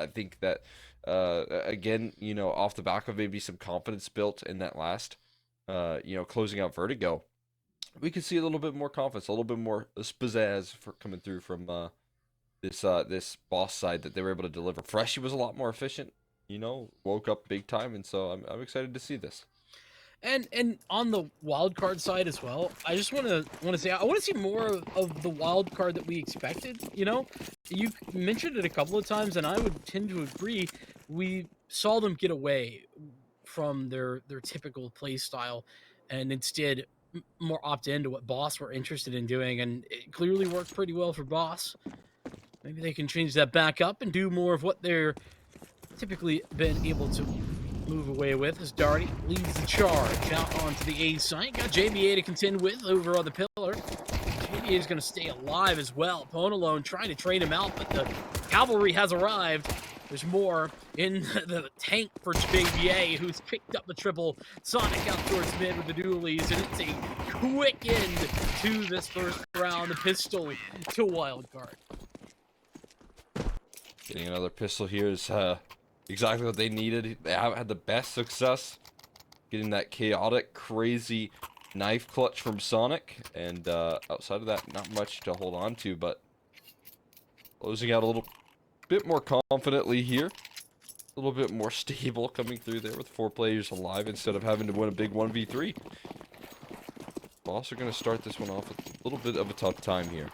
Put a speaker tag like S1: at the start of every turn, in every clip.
S1: I think that, again, off the back of maybe some confidence built in that last, closing out Vertigo, we could see a little bit more confidence, a little bit more pizzazz for coming through from this boss side that they were able to deliver. Freshie was a lot more efficient, woke up big time, and so I'm excited to see this.
S2: And on the wild card side as well, I just want to say I want to see more of the wild card that we expected. You mentioned it a couple of times, and I would tend to agree. We saw them get away from their typical play style, and instead more opt into what Boss were interested in doing, and it clearly worked pretty well for Boss. Maybe they can change that back up and do more of what they're typically been able to move away with, as Darty leads the charge out onto the A site. Got JBA to contend with over on the pillar. JBA is going to stay alive as well. PwnAlone trying to trade him out, but the cavalry has arrived. There's more in the tank for JBA, who's picked up the triple. Sonic out towards mid with the dualies, and it's a quick end to this first round. The pistol to Wildcard.
S1: Getting another pistol here is exactly what they needed. They haven't had the best success getting that chaotic, crazy knife clutch from Sonic, and outside of that, not much to hold on to, but closing out a little bit more confidently here. A little bit more stable coming through there with 4 players alive instead of having to win a big 1v3. Boss are going to start this one off with a little bit of a tough time here.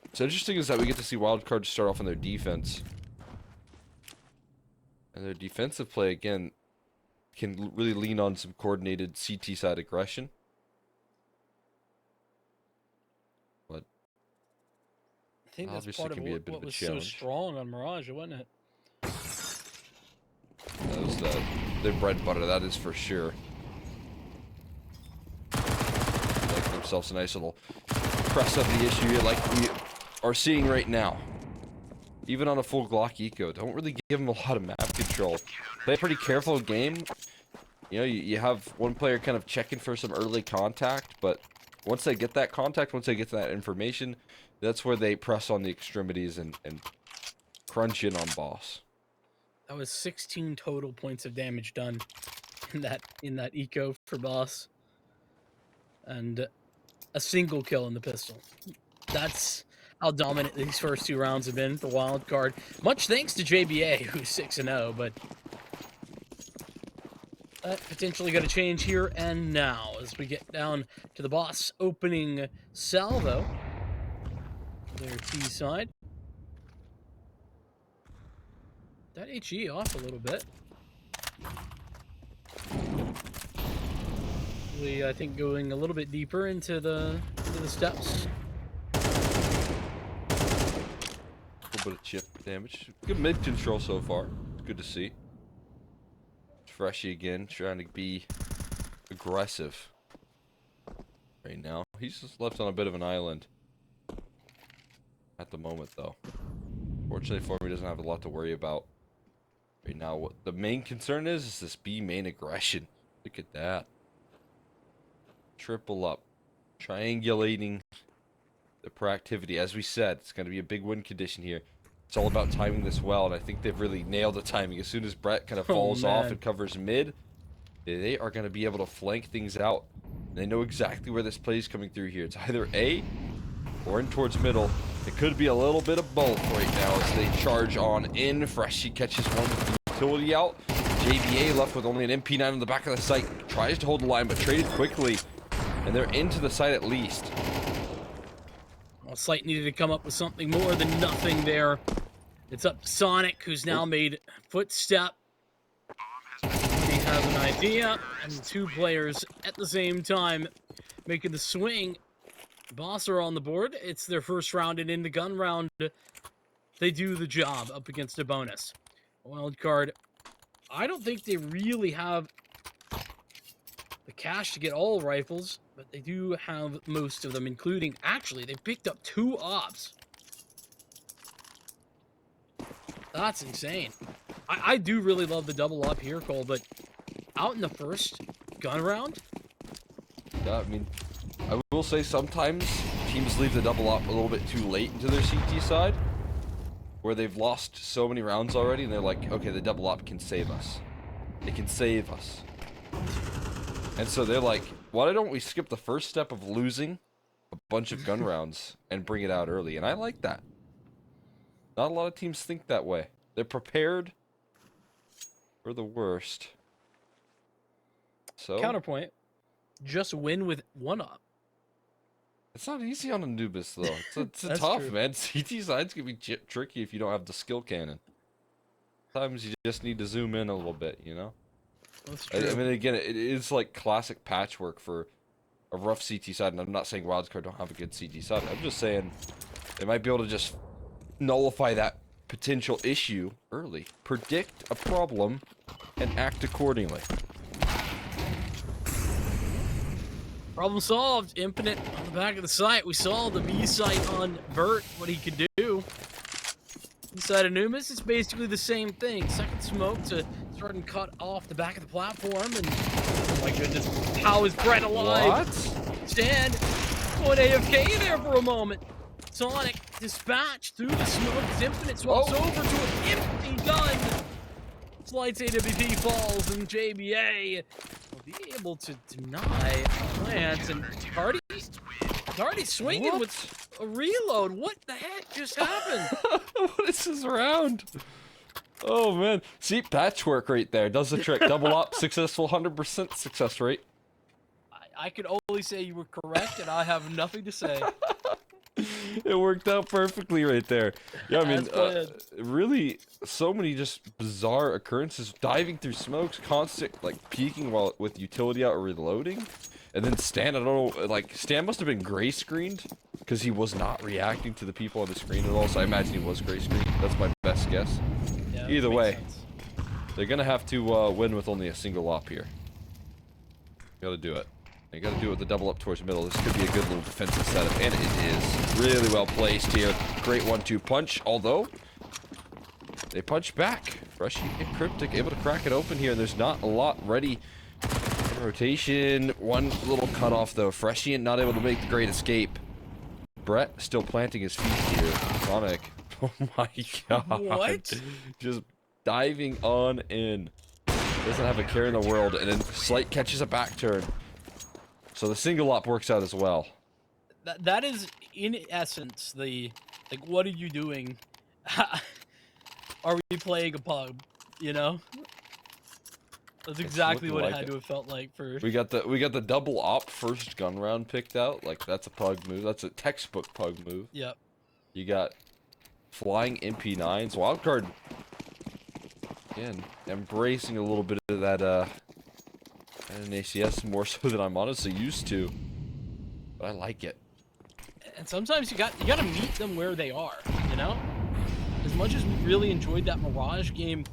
S1: What's interesting is that we get to see Wildcard start off on their defense. And their defensive play, again, can really lean on some coordinated CT side aggression. But
S2: I think that's
S1: obviously
S2: part
S1: can
S2: of
S1: be a bit
S2: what
S1: of a
S2: was so
S1: challenge.
S2: strong on Mirage, wasn't it?
S1: That was the bread and butter, that is for sure. Like themselves a nice little press of the issue here, like we are seeing right now. Even on a full Glock eco, don't really give them a lot of map control. Play a pretty careful game. You have one player kind of checking for some early contact, but once they get that contact, once they get that information, that's where they press on the extremities and crunch in on Boss.
S2: That was 16 total points of damage done in that eco for Boss, and a single kill in the pistol. That's how dominant these first 2 rounds have been for Wildcard. Much thanks to JBA, who's 6-0, but that potentially going to change here and now as we get down to the Boss opening salvo. Their T side. That HE off a little bit. I think going a little bit deeper into the steps.
S1: A little bit of chip damage. Good mid control so far. It's good to see. Freshie again, trying to be aggressive right now. He's just left on a bit of an island at the moment, though. Fortunately for him, he doesn't have a lot to worry about right now. What the main concern is this B main aggression. Look at that. Triple up. Triangulating the proactivity. As we said, it's going to be a big win condition here. It's all about timing this well, and I think they've really nailed the timing. As soon as Brett kind of falls off and covers mid, they are going to be able to flank things out. They know exactly where this play is coming through here. It's either A or in towards middle. It could be a little bit of both right now as they charge on in. Freshie catches one with the utility out. JBA left with only an MP9 on the back of the site. Tries to hold the line, but traded quickly. And they're into the site at least.
S2: Well, Slight needed to come up with something more than nothing there. It's up to Sonic, who's now made footstep. He has an idea, and 2 players at the same time making the swing. Boss are on the board. It's their first round, and in the gun round, they do the job up against a bonus. Wildcard, I don't think they really have the cash to get all rifles, but they do have most of them, including, actually, they picked up 2 ops. That's insane. I do really love the double up here, Cole, but out in the first gun round?
S1: Yeah, I mean, I will say sometimes teams leave the double up a little bit too late into their CT side. where they've lost so many rounds already, and they're like, okay, the double op can save us. It can save us. And so they're like, why don't we skip the first step of losing a bunch of gun rounds and bring it out early? And I like that. Not a lot of teams think that way. They're prepared for the worst. So
S2: Counterpoint, just win with 1-up.
S1: it's not easy on Anubis, though. It's
S2: That's
S1: tough,
S2: true.
S1: man. CT side's gonna be tricky if you don't have the skill cannon. Sometimes you just need to zoom in a little bit, you know?
S2: That's true.
S1: I mean, again, it is like classic patchwork for a rough CT side, and I'm not saying Wildcard don't have a good CT side. I'm just saying they might be able to just nullify that potential issue early. Predict a problem and act accordingly.
S2: Problem solved. Infinite on the back of the site. We saw the B site on Vert, what he could do. Inside Anubis, it's basically the same thing. Second smoke to start and cut off the back of the platform. And oh my goodness, how is Brett alive?
S1: What?
S2: Stand going AFK there for a moment. Sonic dispatched through the smoke. Infinite swaps over to an empty gun. Slights AWP falls, and JBA will be able to deny plants. And Cardi swinging with a reload. What the heck just happened?
S1: What is this round? Oh man, see, patchwork right there does the trick. Double up, successful, 100% success rate.
S2: I could only say you were correct, and I have nothing to say.
S1: It worked out perfectly right there. Yeah, I mean,
S2: As
S1: really, so many just bizarre occurrences. Diving through smokes, constant, like, peeking while with utility out or reloading. And then Stan, I don't know, like, Stan must have been gray screened because he was not reacting to the people on the screen at all. So I imagine he was gray screened. That's my best guess.
S2: Yeah,
S1: Either way,
S2: sense.
S1: they're going to have to win with only a single op here. Got to do it. You gotta do it with the double up towards the middle. This could be a good little defensive setup, and it is really well placed here. Great 1-2 punch, although they punch back. Freshie and Cryptic able to crack it open here, and there's not a lot ready in rotation. One little cutoff though. Freshie not able to make the great escape. Brett still planting his feet here. Sonic, oh my god.
S2: What?
S1: Just diving on in. Doesn't have a care in the world, and then Slight catches a back turn. So the single op works out as well.
S2: That is, in essence, the, like, what are you doing? Are we playing a pub? You know? That's exactly what it had to have felt like for...
S1: We got the double op first gun round picked out. Like, that's a pug move. That's a textbook pug move.
S2: Yep.
S1: You got flying MP9s. Wildcard, again, embracing a little bit of that, and an ACS more so than I'm honestly used to, but I like it.
S2: And sometimes you gotta meet them where they are, you know? As much as we really enjoyed that Mirage game,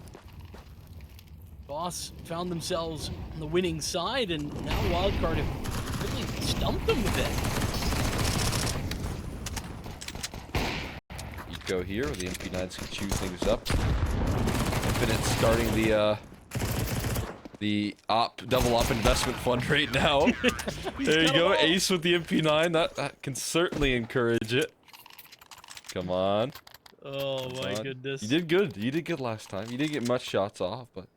S2: Boss found themselves on the winning side, and now Wildcard have really stumped them a bit.
S1: You go here, the MP9s can chew things up. Infinite starting the double op investment fund right now. There you go, ace with the MP9. That can certainly encourage it. Come on.
S2: Oh my goodness.
S1: You did good. You did good last time. You didn't get much shots off, but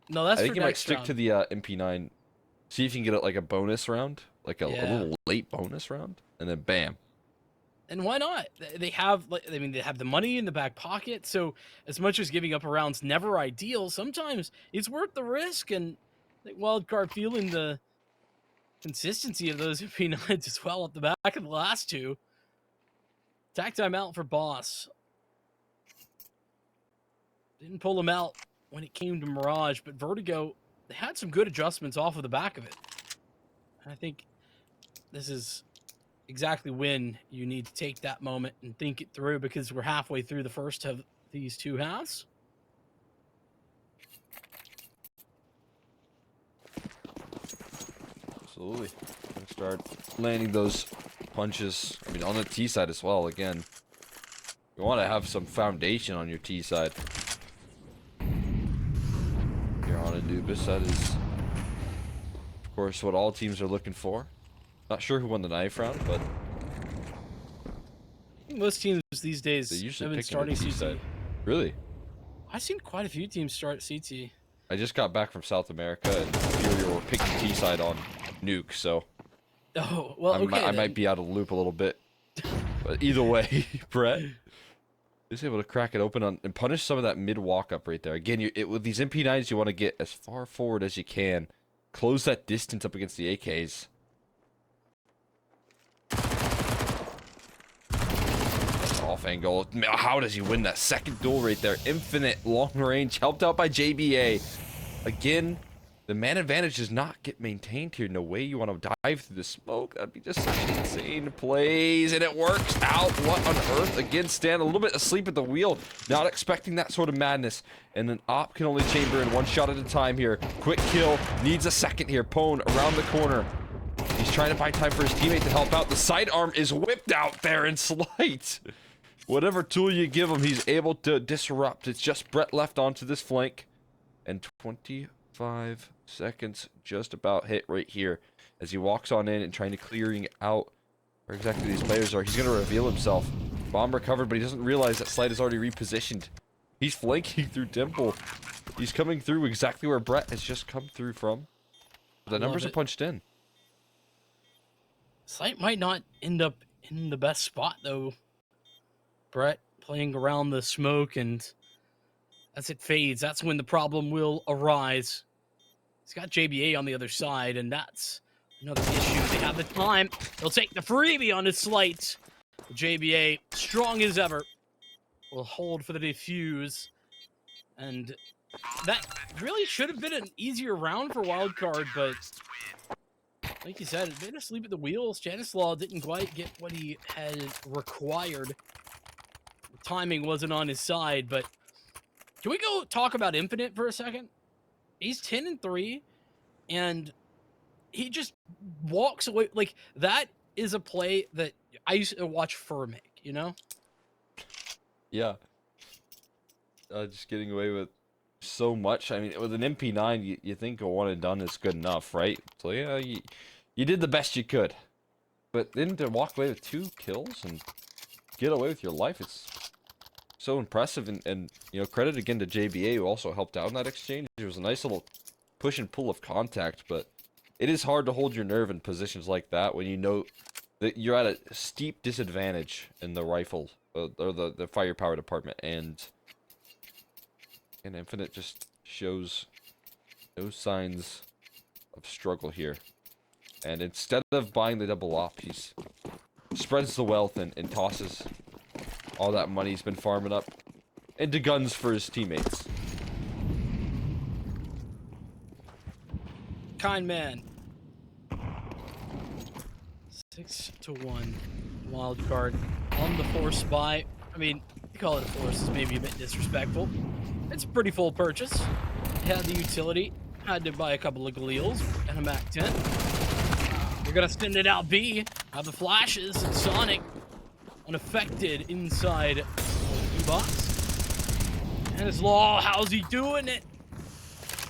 S2: No, that's
S1: I think
S2: for
S1: you might
S2: next
S1: stick
S2: round.
S1: to the MP9. See if you can get it like a bonus round, like a little late bonus round, and then bam.
S2: And why not? They have, I mean, they have the money in the back pocket, so as much as giving up a round's never ideal, sometimes it's worth the risk, and I think Wildcard feeling the consistency of those P9s as well at the back of the last two. Attack time out for Boss. Didn't pull him out when it came to Mirage, but Vertigo, they had some good adjustments off of the back of it. I think this is exactly when you need to take that moment and think it through, because we're halfway through the first of these two halves.
S1: Absolutely. Gonna start landing those punches. I mean, on the T side as well. Again, you want to have some foundation on your T side. You're on Anubis. That is, of course, what all teams are looking for. Not sure who won the knife round, but
S2: Most teams teams these days
S1: They usually
S2: have been
S1: pick
S2: starting
S1: the
S2: CT.
S1: side. Really?
S2: I've seen quite a few teams start CT.
S1: I just got back from South America, and Fury were picking T side on Nuke, so
S2: Oh, well, okay.
S1: I might be out of the loop a little bit. But either way, Brett is able to crack it open and punish some of that mid walk up right there. Again, with these MP9s, you want to get as far forward as you can, close that distance up against the AKs. Off angle. How does he win that second duel right there? Infinite long range, helped out by JBA. Again, the man advantage does not get maintained here. No way you want to dive through the smoke. That'd be just such insane plays, and it works out. What on earth? Again, Stan a little bit asleep at the wheel, not expecting that sort of madness. And then Op can only chamber in one shot at a time here. Quick kill, needs a second here. Pwn around the corner. He's trying to buy time for his teammate to help out. The sidearm is whipped out there in Slight. Whatever tool you give him, he's able to disrupt. It's just Brett left onto this flank. And 25 seconds just about hit right here. As he walks on in and trying to clearing out where exactly these players are. He's going to reveal himself. Bomb recovered, but he doesn't realize that Slight is already repositioned. He's flanking through Dimple. He's coming through exactly where Brett has just come through from. The numbers are punched in.
S2: Slight might not end up in the best spot, though. Brett playing around the smoke, and as it fades, that's when the problem will arise. He's got JBA on the other side, and that's another issue. They have the time. They'll take the freebie on his Slight. JBA, strong as ever, will hold for the defuse. And that really should have been an easier round for Wildcard, but like you said, it made us sleep at the wheel. Stanislaw didn't quite get what he had required. Timing wasn't on his side, but can we go talk about Infinite for a second? He's 10-3, and he just walks away. Like, that is a play that I used to watch Fur make, you know?
S1: Yeah. Just getting away with so much. I mean, with an MP9, you think a one and done is good enough, right? So, yeah, you did the best you could. But then to walk away with 2 kills and get away with your life, it's so impressive, and you know, credit again to JBA, who also helped out in that exchange. It was a nice little push and pull of contact, but it is hard to hold your nerve in positions like that when you know that you're at a steep disadvantage in the rifle or the firepower department, and Infinite just shows no signs of struggle here. And instead of buying the double op, he spreads the wealth and tosses all that money he's been farming up into guns for his teammates.
S2: Kind man. 6-1. Wildcard on the force buy. I mean, you call it a force is maybe a bit disrespectful. It's a pretty full purchase. Had the utility. Had to buy a couple of Galeals and a Mac 10. We're gonna send it out B. Have the flashes and Sonic unaffected inside the box. And it's Law, how's he doing it?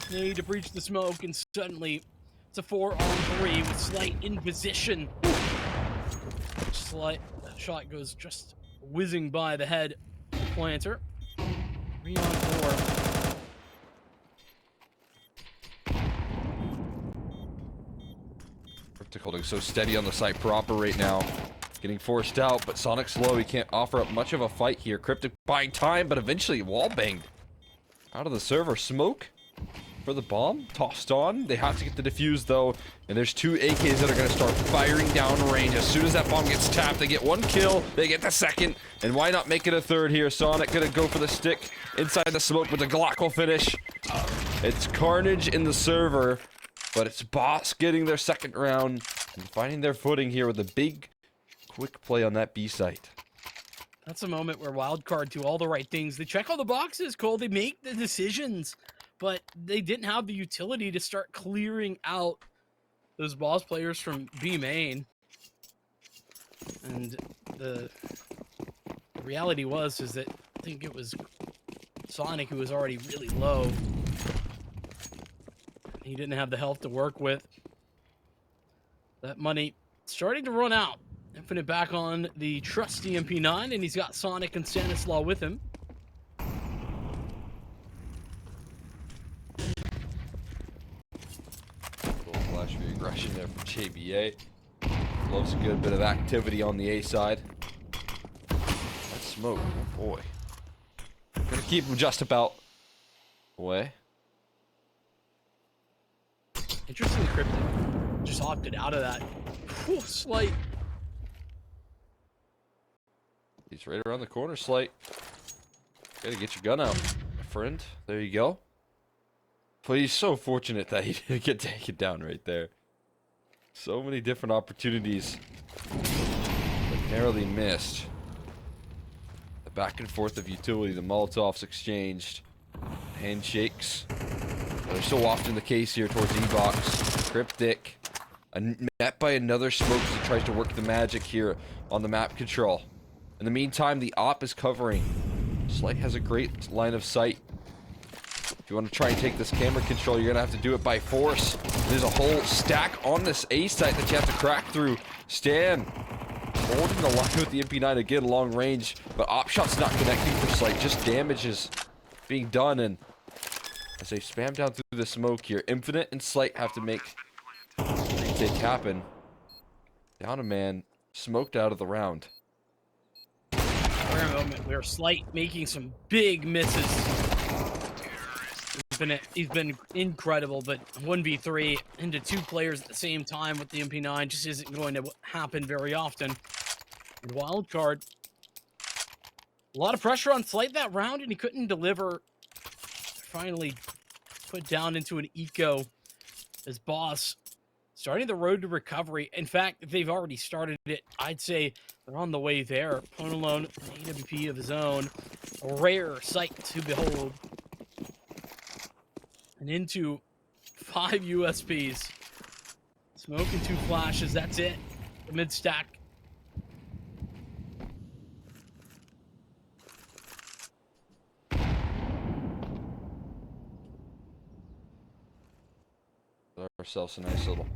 S2: Need to breach the smoke, and suddenly it's a 4-on-3 with Slight in position. Slight shot goes just whizzing by the head planter. 3-on-4.
S1: Cryptic holding so steady on the site proper right now. Getting forced out, but Sonic's low. He can't offer up much of a fight here. Cryptic buying time, but eventually wall banged out of the server. Smoke for the bomb. Tossed on. They have to get the defuse, though. And there's 2 AKs that are going to start firing down range. As soon as that bomb gets tapped, they get 1 kill. They get the second. And why not make it a third here? Sonic going to go for the stick inside the smoke, but the Glock will finish. It's carnage in the server, but it's Boss getting their second round and finding their footing here with a big quick play on that B site.
S2: That's a moment where Wildcard do all the right things. They check all the boxes, Cole. They make the decisions, but they didn't have the utility to start clearing out those boss players from B main. And the reality is that I think it was Sonic who was already really low. He didn't have the health to work with. That money starting to run out. Infinite back on the trusty MP9, and he's got Sonic and Stanislaw with him.
S1: Little flash for aggression there from JBA. Loves a good bit of activity on the A side. That smoke, oh boy. Gonna keep him just about away.
S2: Interesting Cryptic. Just opted out of that. Whew, Slight.
S1: He's right around the corner, Slight. Gotta get your gun out, my friend. There you go. But he's so fortunate that he didn't get taken down right there. So many different opportunities, but narrowly missed. The back and forth of utility, the Molotovs exchanged, handshakes. They're so often the case here towards E-Box. Cryptic, met by another smoke as he tries to work the magic here on the map control. In the meantime, the op is covering. Slight has a great line of sight. If you want to try and take this camera control, you're going to have to do it by force. There's a whole stack on this A site that you have to crack through. Stan holding the line with the MP9 again, long range, but op shot's not connecting for Slight. Just damage is being done, and as they spam down through the smoke here, Infinite and Slight have to make retake happen. Down a man, smoked out of the round.
S2: For a moment, we are Slight making some big misses. He's been incredible, but 1v3 into 2 players at the same time with the MP9 just isn't going to happen very often. And Wildcard, a lot of pressure on Slight that round, and he couldn't deliver. Finally put down into an eco as Boss starting the road to recovery. In fact, they've already started it. I'd say they're on the way there. PwnAlone, an AWP of his own, a rare sight to behold. And into 5 USPs. Smoke and 2 flashes, that's it. The mid stack.
S1: Ourselves a nice little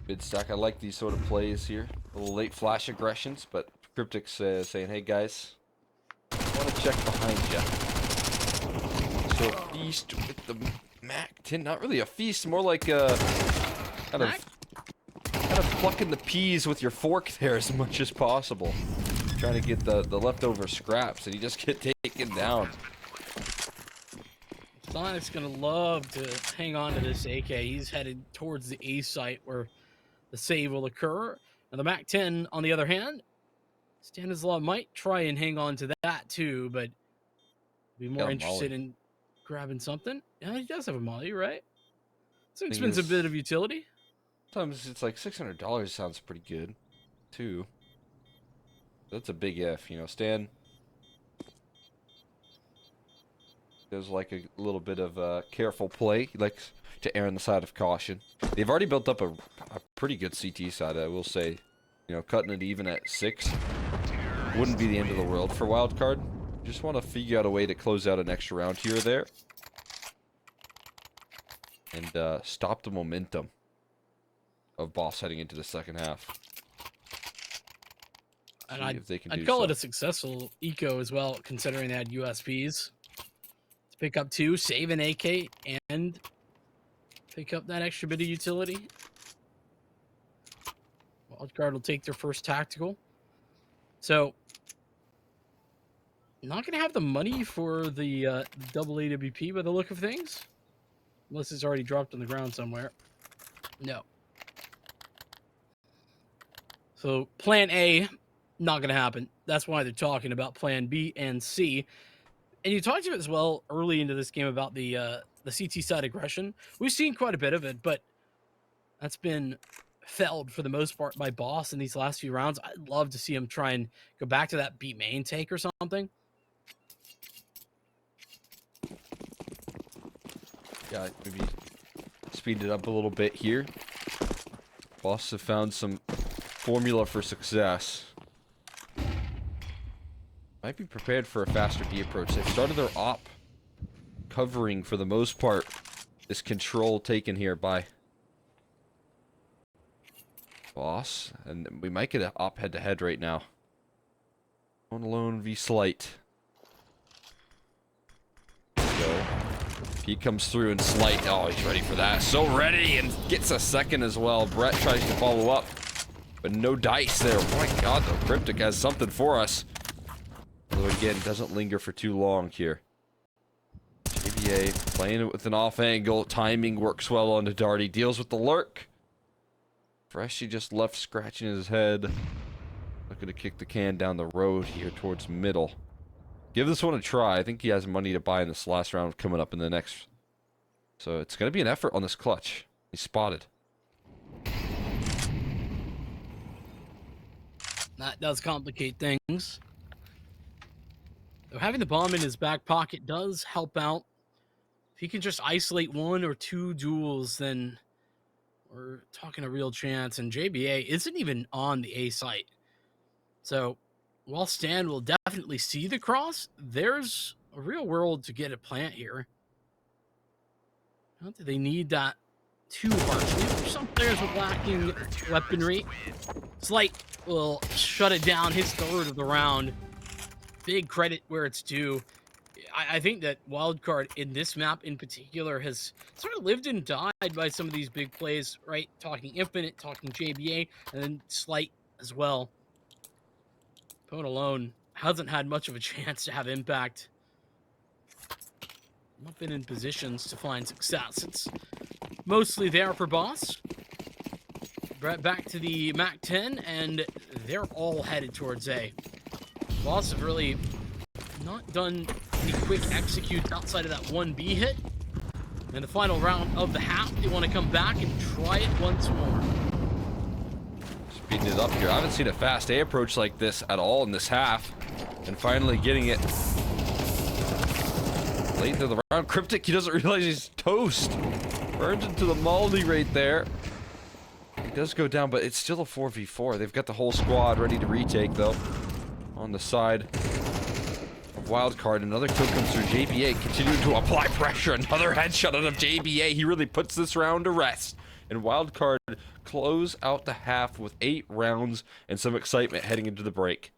S1: mid stack. I like these sort of plays here. A little late flash aggressions, but Cryptic's saying, hey guys, I want to check behind you. So feast with the Mac 10, not really a feast, more like a kind of plucking the peas with your fork there as much as possible. Trying to get the leftover scraps, and you just get taken down.
S2: Sonic's gonna love to hang on to this AK. He's headed towards the A site where the save will occur. Now the MAC-10, on the other hand, Stanislaw might try and hang on to that too, but be more interested in grabbing something. Yeah, he does have a molly, right? It's an expensive bit of utility.
S1: Sometimes it's like $600 sounds pretty good, too. That's a big if, you know. Stan does like a little bit of careful play. He likes to err on the side of caution. They've already built up a pretty good CT side, I will say. You know, cutting it even at 6 wouldn't be the end of the world for Wildcard. Just want to figure out a way to close out an extra round here or there. And stop the momentum of Boss heading into the second half.
S2: And I'd call it a successful eco as well, considering they had USPs. To pick up 2, save an AK, and pick up that extra bit of utility. Wildcard will take their first tactical. So, not going to have the money for the double AWP by the look of things. Unless it's already dropped on the ground somewhere. No. So, plan A, not going to happen. That's why they're talking about plan B and C. And you talked to it as well early into this game about the CT side aggression. We've seen quite a bit of it, but that's been felled for the most part by Boss in these last few rounds. I'd love to see him try and go back to that B main take or something.
S1: Yeah, maybe speed it up a little bit here. Boss have found some formula for success. Might be prepared for a faster B approach. They've started their op covering for the most part this control taken here by Boss, and we might get an op head-to-head right now. PwnAlone v Slight. Go. He comes through and Slight. Oh, he's ready for that. So ready, and gets a second as well. Brett tries to follow up, but no dice there. Oh my god, though. Cryptic has something for us. Although again, doesn't linger for too long here. JBA playing it with an off angle. Timing works well onto Darty. Deals with the lurk. Freshie just left scratching his head. Looking to kick the can down the road here towards middle. Give this one a try. I think he has money to buy in this last round coming up in the next. So it's going to be an effort on this clutch. He's spotted.
S2: That does complicate things. Though having the bomb in his back pocket does help out. If he can just isolate 1 or 2 duels, then we're talking a real chance. And JBA isn't even on the A site. So while Stan will definitely see the cross, there's a real world to get a plant here. Not that they need that too harshly. For some players with lacking weaponry, Slight will shut it down his 3rd of the round. Big credit where it's due. I think that Wildcard in this map in particular has sort of lived and died by some of these big plays, right? Talking Infinite, talking JBA, and then Slight as well. PwnAlone hasn't had much of a chance to have impact. Not been in positions to find success. It's mostly there for Boss. Back to the MAC-10, and they're all headed towards A. Boss have really not done any quick executes outside of that 1B hit. In the final round of the half, they want to come back and try it once more.
S1: Speeding it up here. I haven't seen a fast A approach like this at all in this half. And finally getting it late into the round. Cryptic, he doesn't realize he's toast. Burns into the Maldi right there. He does go down, but it's still a 4v4. They've got the whole squad ready to retake, though. On the side of Wildcard, another kill comes through. JBA continuing to apply pressure. Another headshot out of JBA. He really puts this round to rest. And Wildcard close out the half with 8 rounds and some excitement heading into the break.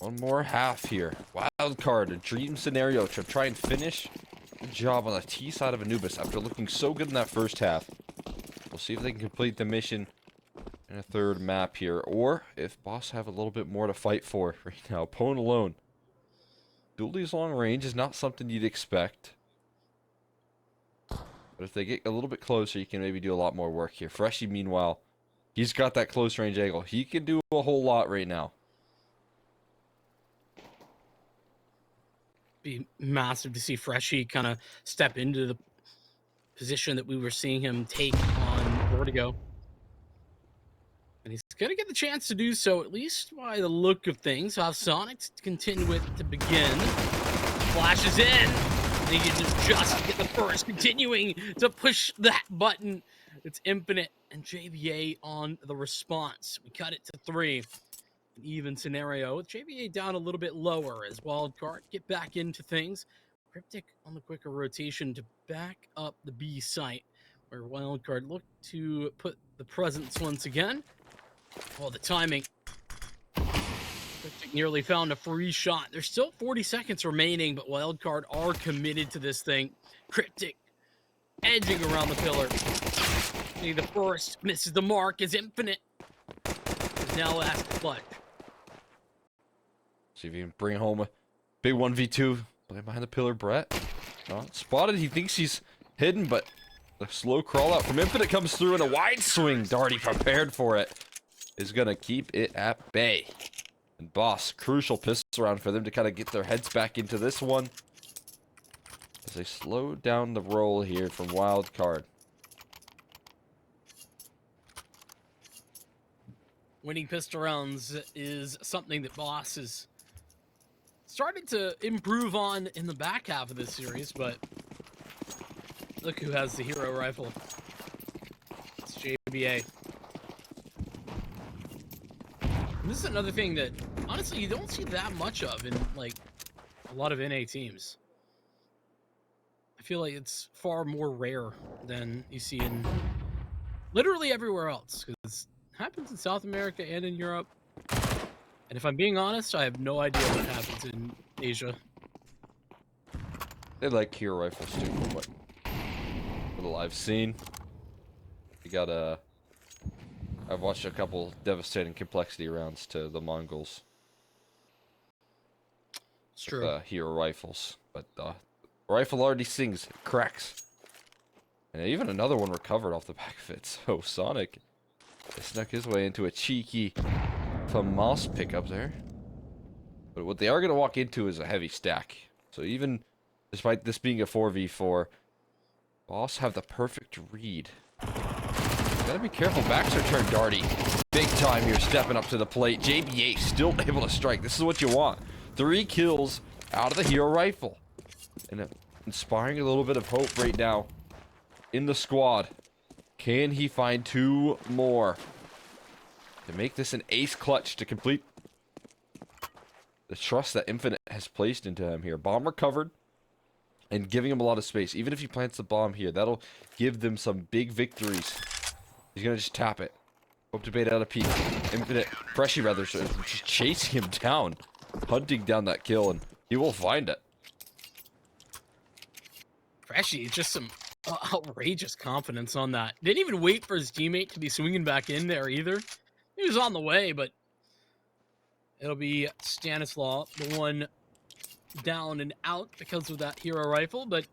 S1: One more half here. Wild card, a dream scenario to try and finish the job on the T side of Anubis after looking so good in that first half. We'll see if they can complete the mission in a third map here, or if Boss have a little bit more to fight for right now. PwnAlone. Dooley's long range is not something you'd expect. But if they get a little bit closer, you can maybe do a lot more work here. Freshie, meanwhile, he's got that close range angle. He can do a whole lot right now.
S2: Be massive to see Freshie kind of step into the position that we were seeing him take on Vertigo. And he's going to get the chance to do so, at least by the look of things. Have Sonic continue it to begin. Flashes in. They just get the first, continuing to push that button. It's Infinite and JBA on the response. We cut it to 3. An even scenario with JBA down a little bit lower as Wildcard get back into things. Cryptic on the quicker rotation to back up the B site, where Wildcard looked to put the presence once again. Oh, the timing. Cryptic nearly found a free shot. There's still 40 seconds remaining, but Wildcard are committed to this thing. Cryptic edging around the pillar. The first misses the mark as Infinite is now last clutch.
S1: See if he can bring home a big 1v2. Behind the pillar, Brett. Spotted. He thinks he's hidden, but the slow crawl out from Infinite comes through, and a wide swing. Darty, prepared for it, is going to keep it at bay. And Boss, crucial pistol round for them to kind of get their heads back into this one, as they slow down the roll here from Wildcard.
S2: Winning pistol rounds is something that Boss has started to improve on in the back half of this series, but look who has the hero rifle. It's JBA. And this is another thing that, honestly, you don't see that much of in, like, a lot of NA teams. I feel like it's far more rare than you see in literally everywhere else, because it happens in South America and in Europe. And if I'm being honest, I have no idea what happens in Asia.
S1: They like hero rifles too, from what little I've seen. You got I've watched a couple devastating complexity rounds to the Mongols.
S2: It's true.
S1: With, hero rifles, but rifle already sings, it cracks, and even another one recovered off the back of it. So Sonic snuck his way into a cheeky FAMAS pickup there. But what they are going to walk into is a heavy stack. So even despite this being a 4v4, Boss have the perfect read. Gotta be careful. Backs are turned. Darty, big time here, stepping up to the plate. JBA still able to strike. This is what you want. 3 kills out of the hero rifle. And inspiring a little bit of hope right now in the squad. Can he find 2 more to make this an ace clutch to complete the trust that Infinite has placed into him here? Bomb recovered and giving him a lot of space. Even if he plants the bomb here, that'll give them some big victories. He's gonna just tap it. Hope to bait out a peek. Infinite, Freshie rather, so just chasing him down, hunting down that kill, and he will find it.
S2: Freshie, just some outrageous confidence on that. Didn't even wait for his teammate to be swinging back in there either. He was on the way, but it'll be Stanislaw, the one down and out because of that hero rifle, but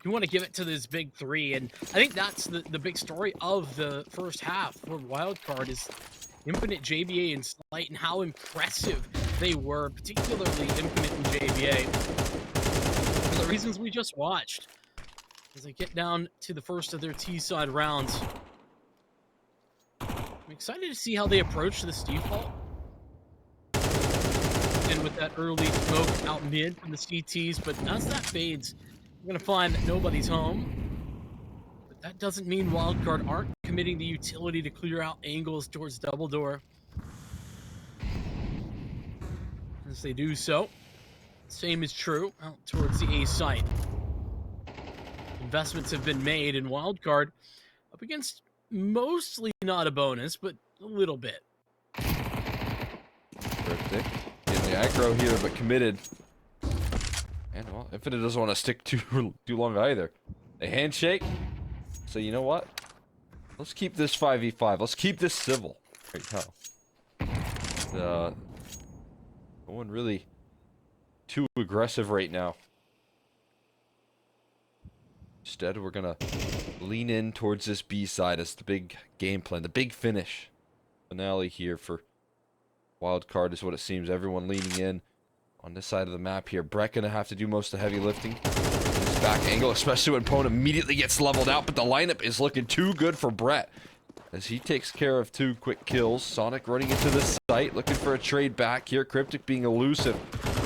S2: you want to give it to this big 3, and I think that's the big story of the first half for Wildcard is Infinite, JBA, and Slight, and how impressive they were, particularly Infinite and JBA, for the reasons we just watched. As they get down to the first of their T-side rounds. I'm excited to see how they approach this default. And with that early smoke out mid from the CTs, but as that fades, we're going to find that nobody's home. But that doesn't mean Wildcard aren't committing the utility to clear out angles towards double door. As they do so, same is true out towards the A site. Investments have been made in Wildcard up against mostly not a bonus, but a little bit.
S1: Cryptic in aggro here, but committed. And, well, Infinite doesn't want to stick too long either. A handshake. So, you know what? Let's keep this 5v5. Let's keep this civil right now. No one really too aggressive right now. Instead, we're gonna lean in towards this B side as the big game plan, the big finish. Finale here for Wildcard is what it seems. Everyone leaning in on this side of the map here. Brett gonna have to do most of the heavy lifting. This back angle, especially when Pwn immediately gets leveled out, but the lineup is looking too good for Brett as he takes care of 2 quick kills. Sonic running into the site, looking for a trade back here. Cryptic being elusive,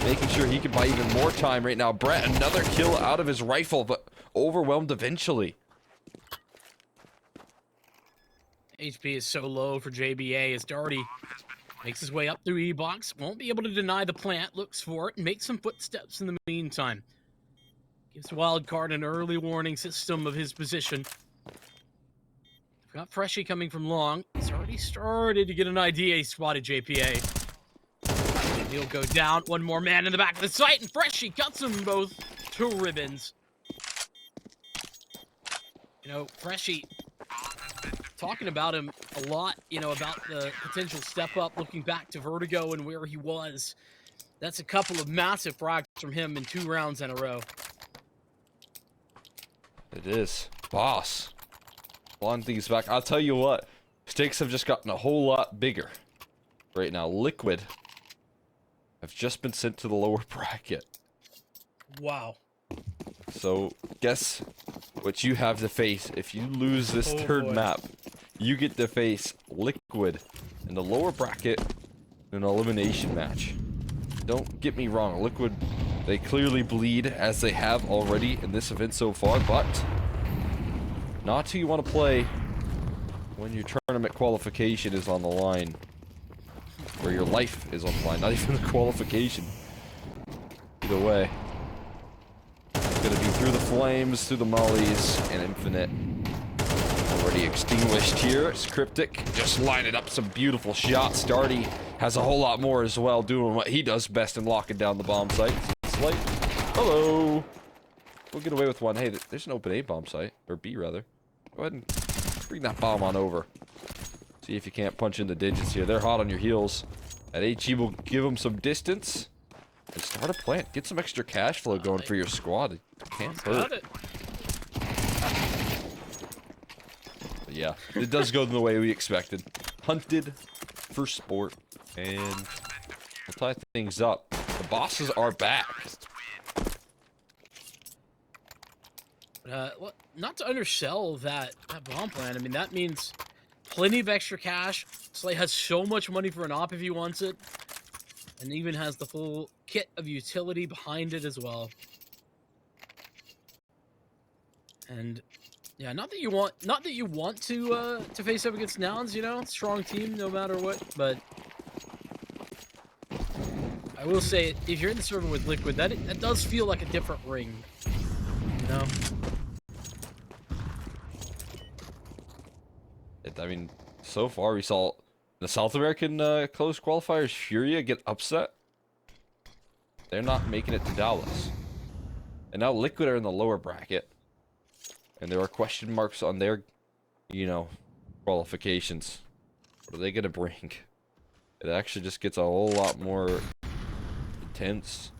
S1: making sure he can buy even more time right now. Brett, another kill out of his rifle, but overwhelmed eventually.
S2: HP is so low for JBA as Darty makes his way up through E-Box. Won't be able to deny the plant. Looks for it and makes some footsteps in the meantime. Gives Wildcard an early warning system of his position. We've got Freshy coming from long. He's already started to get an idea. He spotted JPA. He'll go down. One more man in the back of the site, and Freshy cuts them both to ribbons. You know, Freshy, talking about him a lot, you know, about the potential step up, looking back to Vertigo and where he was. That's a couple of massive frags from him in 2 rounds in a row.
S1: It is. Boss. On things back. I'll tell you what. Stakes have just gotten a whole lot bigger. Right now, Liquid have just been sent to the lower bracket.
S2: Wow.
S1: So, guess what you have to face. If you lose this third map, you get to face Liquid in the lower bracket in an elimination match. Don't get me wrong, Liquid, they clearly bleed as they have already in this event so far, but not who you want to play when your tournament qualification is on the line. Or your life is on the line, not even the qualification. Either way. It's gonna be through the flames, through the mollies, and Infinite. Already extinguished here. It's Cryptic just lining up some beautiful shots. Darty has a whole lot more as well, doing what he does best in locking down the bomb site. Slight. Hello. We'll get away with one. Hey, there's an open A bomb site. Or B, rather. Go ahead and bring that bomb on over. See if you can't punch in the digits here. They're hot on your heels. That HE will give them some distance. And start a plant. Get some extra cash flow going for your squad. It can't hurt. But yeah, it does go the way we expected. Hunted for sport. And we'll tie things up. The bosses are back.
S2: Not to undersell that bomb plan. I mean, that means plenty of extra cash. Slay has so much money for an op if he wants it. And even has the full kit of utility behind it as well. And yeah, not that you want to face up against Nouns, you know, strong team no matter what, but I will say if you're in the server with Liquid, that does feel like a different ring. You know?
S1: I mean, so far we saw the South American close qualifiers, Furia, get upset. They're not making it to Dallas. And now Liquid are in the lower bracket. And there are question marks on their, you know, qualifications. What are they going to bring? It actually just gets a whole lot more intense.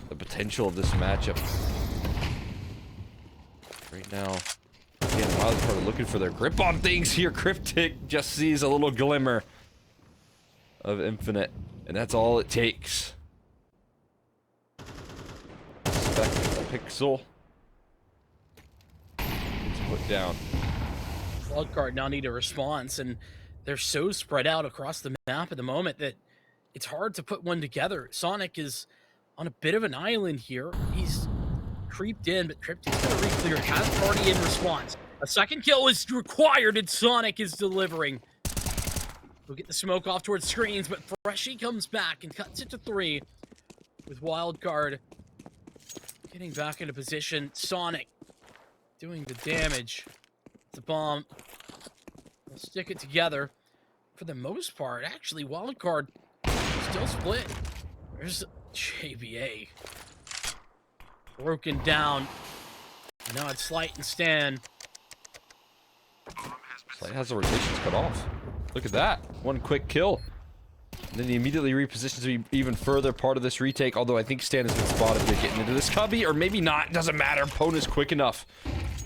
S1: The potential of this matchup. Right now, again, Wildcard looking for their grip on things here. Cryptic just sees a little glimmer of Infinite. And that's all it takes. Expect a pixel. Put down.
S2: Wildcard now need a response, and they're so spread out across the map at the moment that it's hard to put one together. Sonic is on a bit of an island here. He's creeped in, but Cryptic's gonna re-clear. Has party in response. A second kill is required, and Sonic is delivering. We'll get the smoke off towards screens, but Freshy comes back and cuts it to 3 with Wildcard getting back into position. Sonic doing the damage. The bomb. We'll stick it together. For the most part, actually, Wildcard still split. There's JBA. Broken down. Now it's Slight and Stan.
S1: Slight has the rotations cut off. Look at that. One quick kill. And then he immediately repositions to be even further part of this retake, although I think Stan has been spotted. They're getting into this cubby, or maybe not. Doesn't matter. Pwn is quick enough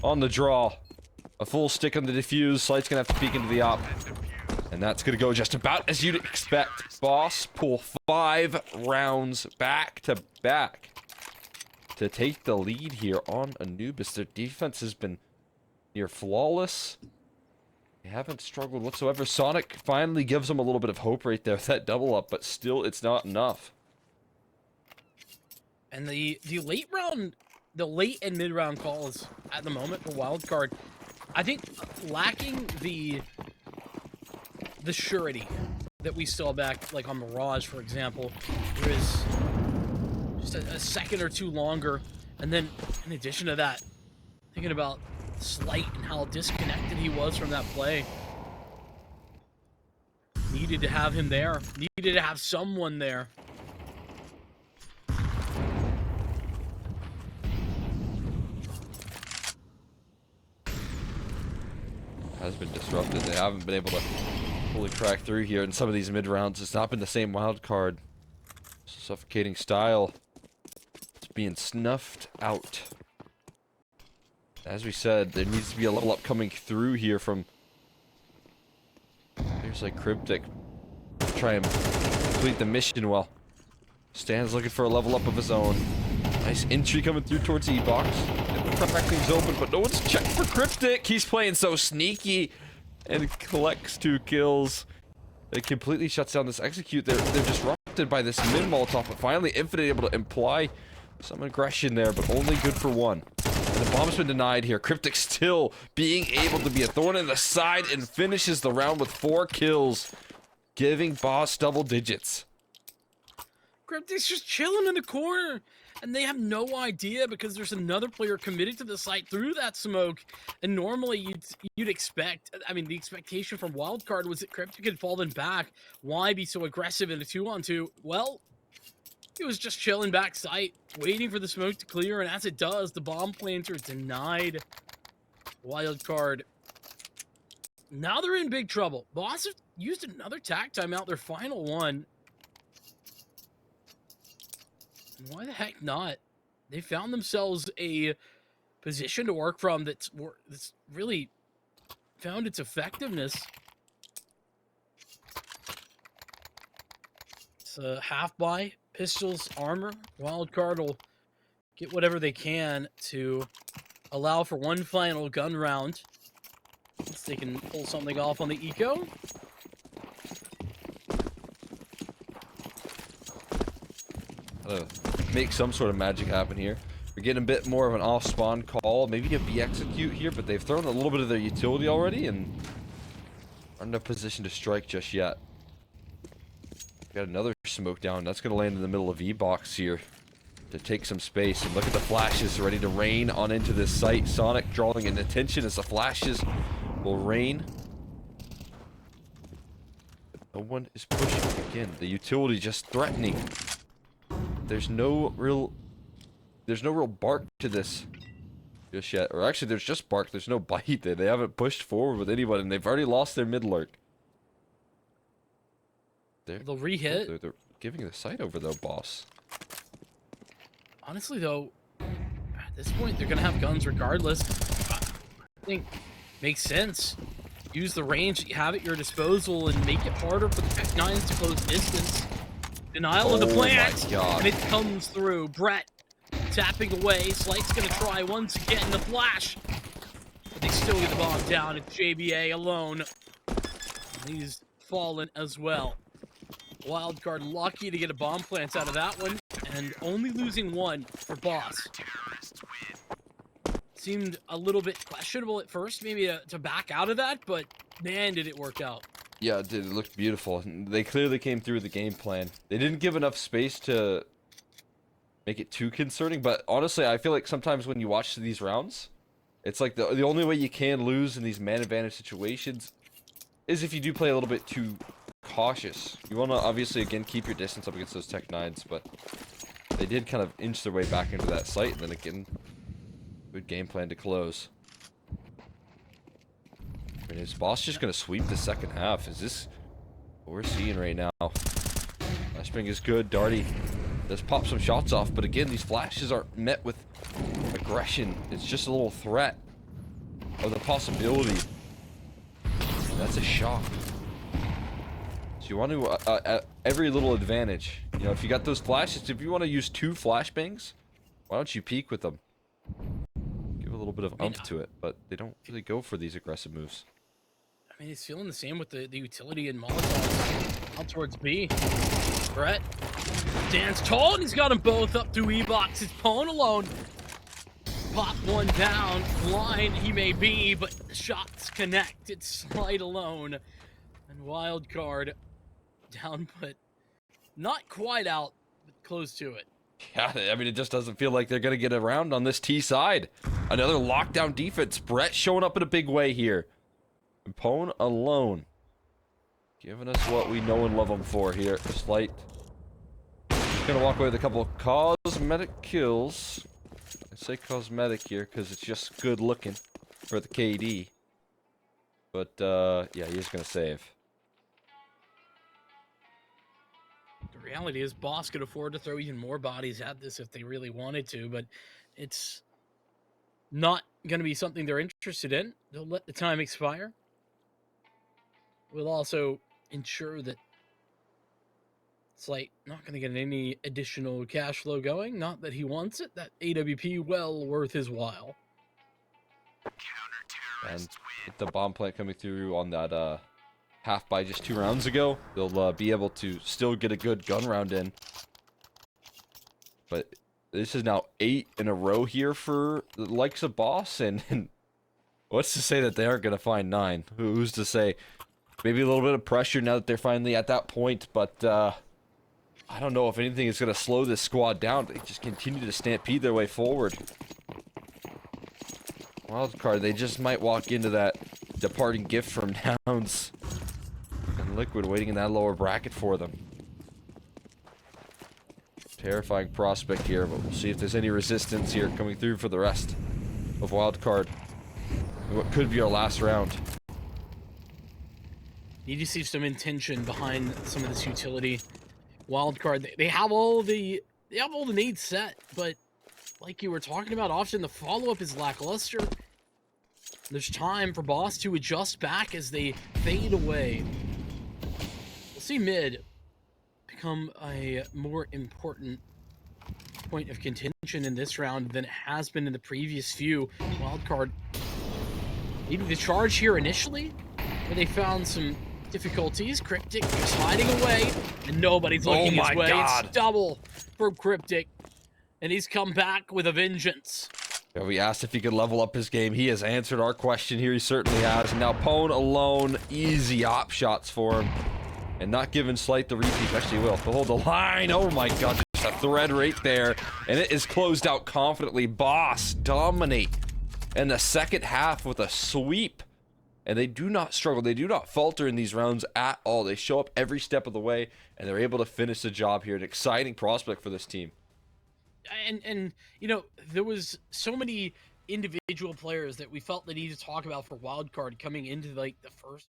S1: on the draw. A full stick on the defuse. Slight's gonna have to peek into the op. And that's gonna go just about as you'd expect. Boss pull 5 rounds back to back to take the lead here on Anubis. Their defense has been near flawless. They haven't struggled whatsoever. Sonic finally gives them a little bit of hope right there with that double up, but still it's not enough.
S2: And the late and mid round calls at the moment for Wildcard, I think lacking the surety that we saw back like on Mirage, for example. There is just a second or two longer, and then in addition to that, thinking about Slight and how disconnected he was from that play. Needed to have him there. Needed to have someone there.
S1: Has been disrupted. They haven't been able to fully crack through here in some of these mid rounds. It's not been the same wild card. Suffocating style. It's being snuffed out. As we said, there needs to be a level up coming through here from players like Cryptic. Try and complete the mission well. Stan's looking for a level up of his own. Nice entry coming through towards the E-box. Crack things open, but no one's checked for Cryptic. He's playing so sneaky and collects 2 kills. It completely shuts down this execute. They're disrupted by this mid Molotov, but finally Infinite able to imply some aggression there, but only good for 1. And the bomb's been denied here. Cryptic still being able to be a thorn in the side and finishes the round with 4 kills, giving Boss double digits.
S2: Cryptic's just chilling in the corner, and they have no idea because there's another player committed to the site through that smoke. And normally you'd expect, I mean, the expectation from Wildcard was that Cryptic had fallen back. Why be so aggressive in a 2-on-2? Well, he was just chilling back site, waiting for the smoke to clear, and as it does, the bomb planter denied. Wildcard. Now they're in big trouble. Boss have used another tac timeout, their final one. And why the heck not? They found themselves a position to work from that's really found its effectiveness. It's a half buy. Pistols, armor. Wildcard will get whatever they can to allow for one final gun round. Once they can pull something off on the eco.
S1: Make some sort of magic happen here. We're getting a bit more of an off-spawn call. Maybe a B-execute here, but they've thrown a little bit of their utility already and aren't in a position to strike just yet. Got another smoke down. That's going to land in the middle of E-box here to take some space. And look at the flashes ready to rain on into this site. Sonic drawing in attention as the flashes will rain. But no one is pushing again. The utility just threatening. There's no real bark to this just yet. Or actually, there's just bark. There's no bite. They haven't pushed forward with anyone, and they've already lost their mid lurk.
S2: They'll re-hit.
S1: They're giving the site over though, boss.
S2: Honestly, though, at this point, they're going to have guns regardless. I think makes sense. Use the range that you have at your disposal and make it harder for the Tech 9s to close distance. Denial of the plant, and it comes through. Brett tapping away. Slight's going to try once again the flash. But they still get the bomb down. It's JBA alone. He's fallen as well. Wildcard lucky to get a bomb plant out of that one, and only losing 1 for Boss. Seemed a little bit questionable at first, maybe to back out of that, but man, did it work out.
S1: Yeah, it did. It looked beautiful. They clearly came through the game plan. They didn't give enough space to make it too concerning, but honestly, I feel like sometimes when you watch these rounds, it's like the only way you can lose in these man advantage situations is if you do play a little bit too cautious. You want to obviously, again, keep your distance up against those Tech 9s, but they did kind of inch their way back into that site, and then again, good game plan to close. I mean, is Boss just going to sweep the second half? Is this what we're seeing right now? Flashbang is good. Darty does pop some shots off, but again, these flashes aren't met with aggression. It's just a little threat of the possibility. That's a shock. So you want to, every little advantage. You know, if you got those flashes, if you want to use 2 flashbangs, why don't you peek with them? Give a little bit of oomph to it, but they don't really go for these aggressive moves.
S2: I mean, he's feeling the same with the utility and Molotov out towards B. Brett stands tall, and he's got them both up to E-Box. It's PwnAlone. Pop one down. Blind he may be, but shots connect. It's Slide alone. And Wildcard down, but not quite out, but close to it.
S1: Yeah, I mean, it just doesn't feel like they're going to get around on this T side. Another lockdown defense. Brett showing up in a big way here. PwnAlone giving us what we know and love him for here. Slight. He's going to walk away with a couple of cosmetic kills. I say cosmetic here because it's just good looking for the KD. But, yeah, he's going to save.
S2: The reality is Boss could afford to throw even more bodies at this if they really wanted to, but it's not going to be something they're interested in. They'll let the time expire. We'll also ensure that Slight not going to get any additional cash flow going. Not that he wants it. That AWP well worth his while.
S1: And with the bomb plant coming through on that half by just 2 rounds ago, they'll be able to still get a good gun round in. But this is now 8 in a row here for the likes of Boss, and what's to say that they aren't going to find 9? Who's to say? Maybe a little bit of pressure now that they're finally at that point, but I don't know if anything is going to slow this squad down. They just continue to stampede their way forward. Wildcard, they just might walk into that departing gift from Downs and Liquid waiting in that lower bracket for them. Terrifying prospect here, but we'll see if there's any resistance here coming through for the rest of Wildcard. What could be our last round.
S2: Need to see some intention behind some of this utility. Wildcard, they have all the needs set, but like you were talking about, often the follow-up is lackluster. There's time for Boss to adjust back as they fade away. We'll see mid become a more important point of contention in this round than it has been in the previous few. Wildcard needing to charge here initially, where they found some difficulties. Cryptic sliding away, and nobody's looking his way.
S1: God.
S2: It's double for Cryptic, and he's come back with a vengeance.
S1: Yeah, we asked if he could level up his game. He has answered our question here. He certainly has. And now PwnAlone, easy op shots for him. And not giving Slight the repeat. Actually, will. He'll hold the line. Oh my god, just a thread right there. And it is closed out confidently. Boss dominate in the second half with a sweep. And they do not struggle. They do not falter in these rounds at all. They show up every step of the way, and they're able to finish the job here. An exciting prospect for this team.
S2: And you know, there was so many individual players that we felt the need to talk about for Wildcard coming into like the first